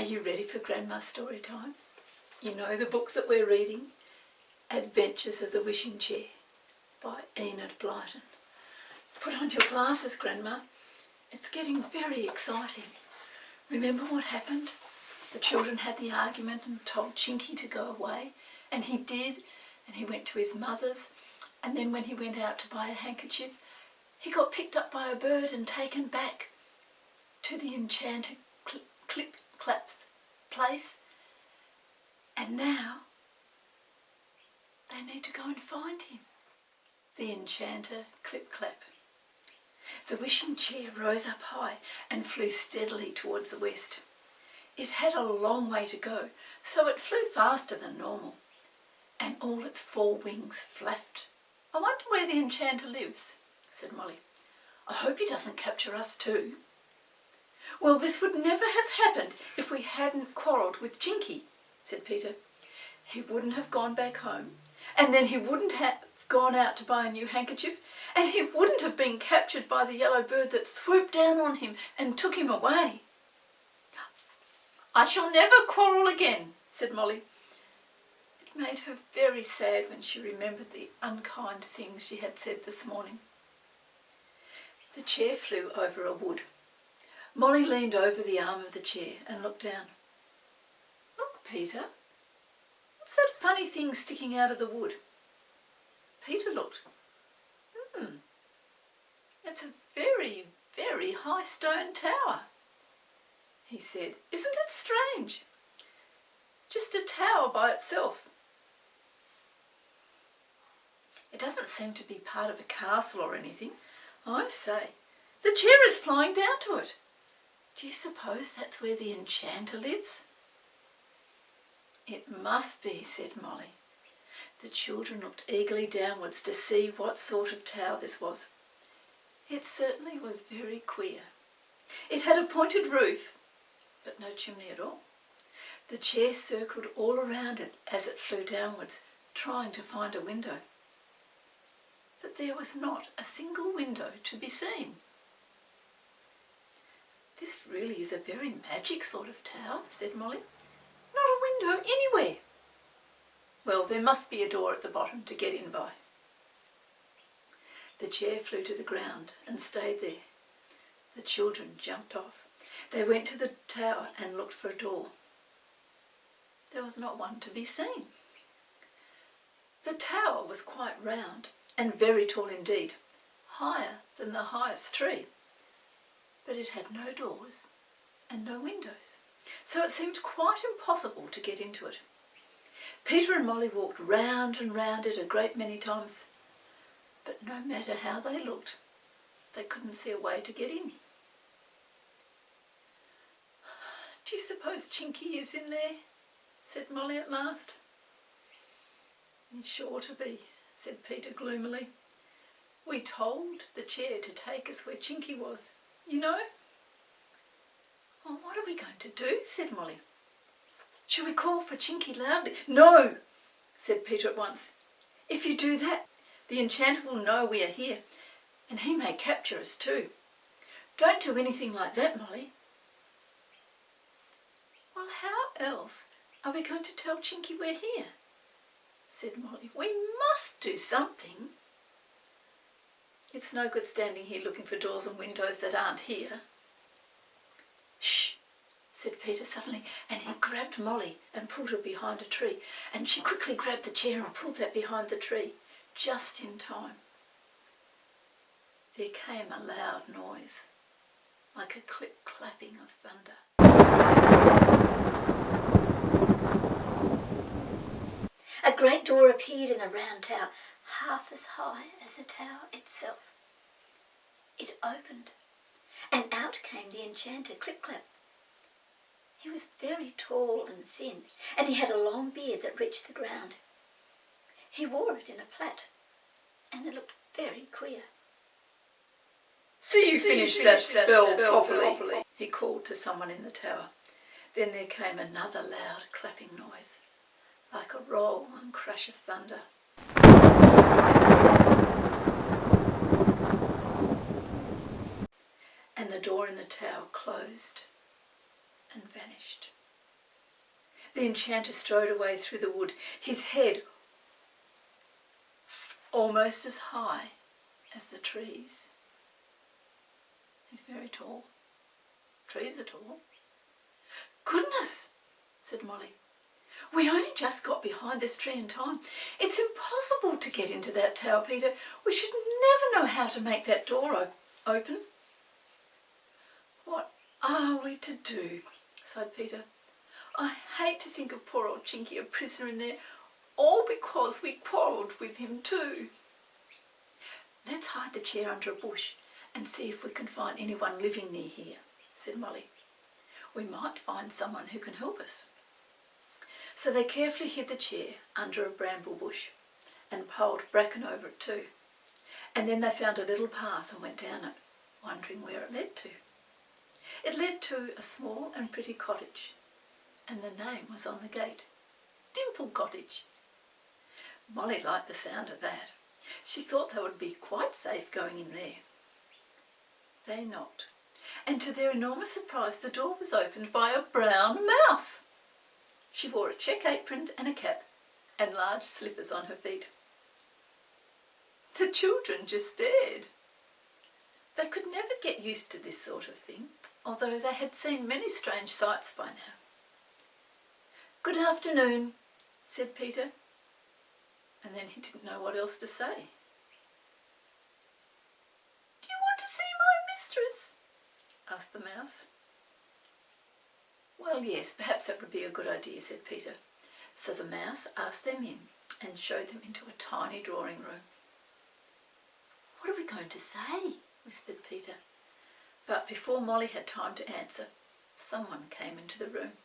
Are you ready for Grandma's story time? You know the book that we're reading? Adventures of the Wishing Chair by Enid Blyton. Put on your glasses, Grandma. It's getting very exciting. Remember what happened? The children had the argument and told Chinky to go away, and he did, and he went to his mother's, and then when he went out to buy a handkerchief, he got picked up by a bird and taken back to the Enchanter Clip-Clop's place, and now they need to go and find him. The Enchanter Clip-Clop. The wishing chair rose up high and flew steadily towards the west. It had a long way to go, so it flew faster than normal, and all its 4 wings flapped. "I wonder where the enchanter lives," said Mollie. "I hope he doesn't capture us too." "Well, this would never have happened if we hadn't quarrelled with Chinky," said Peter. "He wouldn't have gone back home, and then he wouldn't have gone out to buy a new handkerchief, and he wouldn't have been captured by the yellow bird that swooped down on him and took him away." "I shall never quarrel again," said Mollie. It made her very sad when she remembered the unkind things she had said this morning. The chair flew over a wood. Mollie leaned over the arm of the chair and looked down. "Look, Peter, what's that funny thing sticking out of the wood?" Peter looked. It's a very, very high stone tower," he said. "Isn't it strange? Just a tower by itself. It doesn't seem to be part of a castle or anything. I say, the chair is flying down to it. Do you suppose that's where the enchanter lives?" "It must be," said Mollie. The children looked eagerly downwards to see what sort of tower this was. It certainly was very queer. It had a pointed roof, but no chimney at all. The chair circled all around it as it flew downwards, trying to find a window. But there was not a single window to be seen. "This really is a very magic sort of tower," said Mollie. "Not a window anywhere." "Well, there must be a door at the bottom to get in by." The chair flew to the ground and stayed there. The children jumped off. They went to the tower and looked for a door. There was not one to be seen. The tower was quite round and very tall indeed, higher than the highest tree. But it had no doors and no windows, so it seemed quite impossible to get into it. Peter and Mollie walked round and round it a great many times, but no matter how they looked, they couldn't see a way to get in. "Do you suppose Chinky is in there?" said Mollie at last. "He's sure to be," said Peter gloomily. "We told the chair to take us where Chinky was, you know." "Well, what are we going to do?" said Mollie. "Shall we call for Chinky loudly?" "No," said Peter at once. "If you do that, the enchanter will know we are here, and he may capture us too. Don't do anything like that, Mollie." "Well, how else are we going to tell Chinky we're here?" said Mollie. "We must do something. It's no good standing here looking for doors and windows that aren't here." "Shh," said Peter suddenly, and he grabbed Mollie and pulled her behind a tree, and she quickly grabbed the chair and pulled that behind the tree, just in time. There came a loud noise, like a clip-clapping of thunder. A great door appeared in the round tower, half as high as the tower itself. It opened, and out came the Enchanter Clip-Clop. He was very tall and thin, and he had a long beard that reached the ground. He wore it in a plait, and it looked very queer. "See you finish that spell properly," he called to someone in the tower. Then there came another loud clapping noise, like a roll and crash of thunder. And the door in the tower closed and vanished. The enchanter strode away through the wood, his head almost as high as the trees. He's very tall. Trees are tall. "Goodness," said Mollie. "We only just got behind this tree in time. It's impossible to get into that tower, Peter. We should never know how to make that door open." "What are we to do?" sighed Peter. "I hate to think of poor old Chinky a prisoner in there, all because we quarrelled with him too." "Let's hide the chair under a bush and see if we can find anyone living near here," said Mollie. "We might find someone who can help us." So they carefully hid the chair under a bramble bush and piled bracken over it too. And then they found a little path and went down it, wondering where it led to. It led to a small and pretty cottage, and the name was on the gate, Dimple Cottage. Mollie liked the sound of that. She thought they would be quite safe going in there. They knocked, and to their enormous surprise the door was opened by a brown mouse. She wore a check apron and a cap, and large slippers on her feet. The children just stared. They could never get used to this sort of thing, although they had seen many strange sights by now. "Good afternoon," said Peter, and then he didn't know what else to say. "Do you want to see my mistress?" asked the mouse. "Well, yes, perhaps that would be a good idea," said Peter. So the mouse asked them in and showed them into a tiny drawing room. "What are we going to say?" whispered Peter. But before Mollie had time to answer, someone came into the room.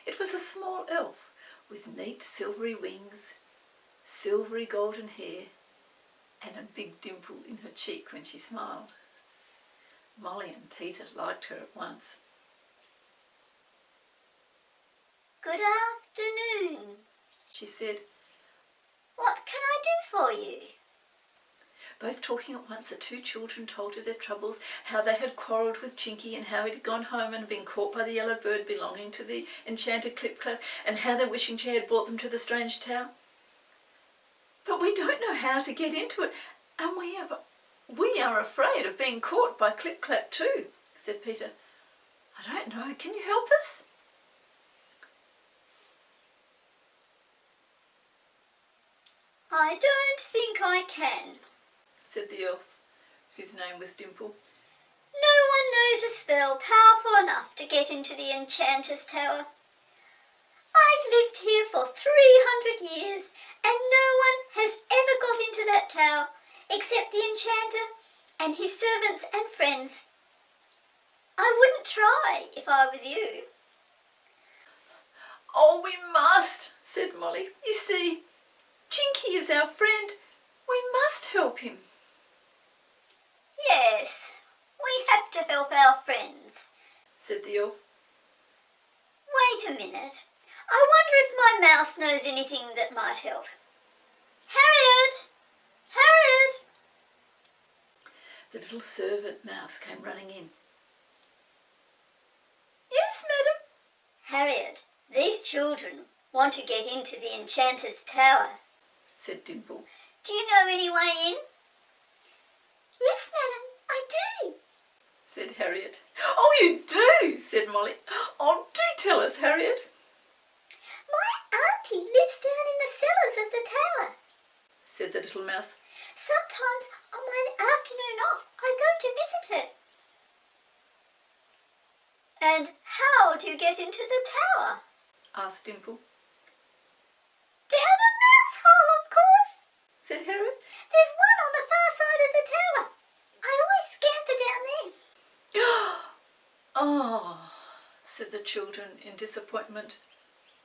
It was a small elf with neat silvery wings, silvery golden hair, and a big dimple in her cheek when she smiled. Mollie and Peter liked her at once. "Good afternoon," she said. "What can I do for you?" Both talking at once, the two children told her their troubles, how they had quarrelled with Chinky and how he had gone home and been caught by the yellow bird belonging to the Enchanter Clip-Clop, and how their wishing chair had brought them to the strange tower. "But we don't know how to get into it, and we are afraid of being caught by Clip-Clop too," said Peter. "I don't know, can you help us?" "I don't think I can," said the elf, whose name was Dimple. "No one knows a spell powerful enough to get into the Enchanter's Tower. I've lived here for 300 years, and no one has ever got into that tower except the Enchanter and his servants and friends. I wouldn't try if I was you." "Oh, we must," said Mollie. "You see, Chinky is our friend. We must help him." "Yes, we have to help our friends," said the elf. "Wait a minute. I wonder if my mouse knows anything that might help. Harriet! Harriet!" The little servant mouse came running in. "Yes, madam." "Harriet, these children want to get into the Enchanter's Tower," said Dimple. "Do you know any way in?" "Yes, madam, I do," said Harriet. "Oh, you do," said Mollie. "Oh, do tell us, Harriet." "My auntie lives down in the cellars of the tower," said the little mouse. "Sometimes on my afternoon off I go to visit her." "And how do you get into the tower?" asked Dimple. "Down the mouse hole, of course," said Harriet. "There's one on the far side of the tower. I always scamper down there." "Oh," said the children in disappointment,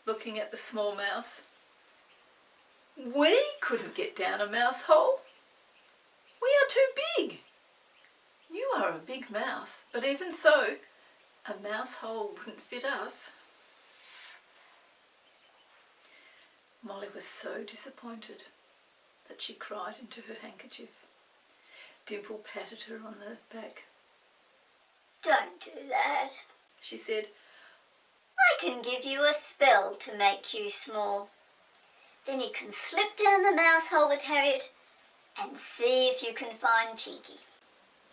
looking at the small mouse. "We couldn't get down a mouse hole. We are too big. You are a big mouse, but even so, a mouse hole wouldn't fit us." Mollie was so disappointed that she cried into her handkerchief. Dimple patted her on the back. "Don't do that," She said, "I can give you a spell to make you small. Then you can slip down the mouse hole with Harriet and see if you can find Chinky.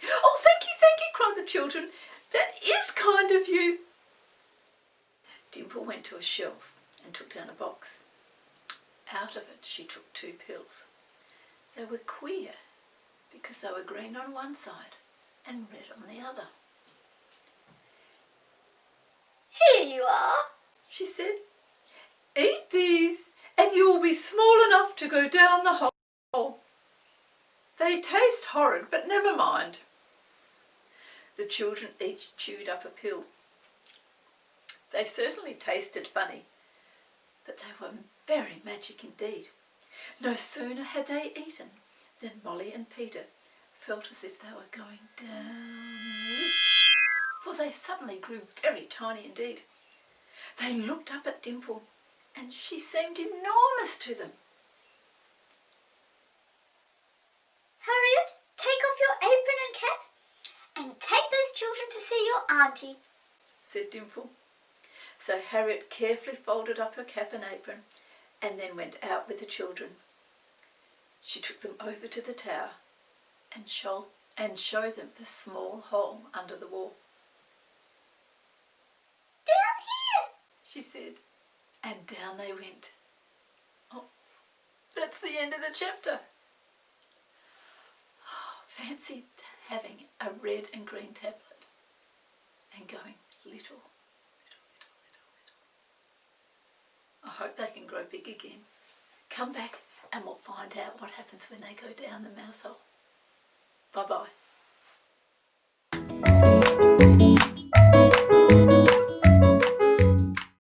Oh, thank you, cried the children. That is kind of you. Dimple went to a shelf and took down a box. Out of it she took 2 pills. They were queer because they were green on one side and red on the other. Here you are, she said. Eat these and you will be small enough to go down the hole. They taste horrid, but never mind. The children each chewed up a pill. They certainly tasted funny, but they were very magic indeed. No sooner had they eaten than Mollie and Peter felt as if they were going down, for they suddenly grew very tiny indeed. They looked up at Dimple, and she seemed enormous to them. Harriet, take off your apron and cap and take those children to see your auntie, said Dimple. So Harriet carefully folded up her cap and apron and then went out with the children. She took them over to the tower and showed them the small hole under the wall. Down here, she said, and down they went. Oh, that's the end of the chapter. Oh, fancy having a red and green tablet and going little. I hope they can grow big again. Come back and we'll find out what happens when they go down the mouse hole. Bye-bye.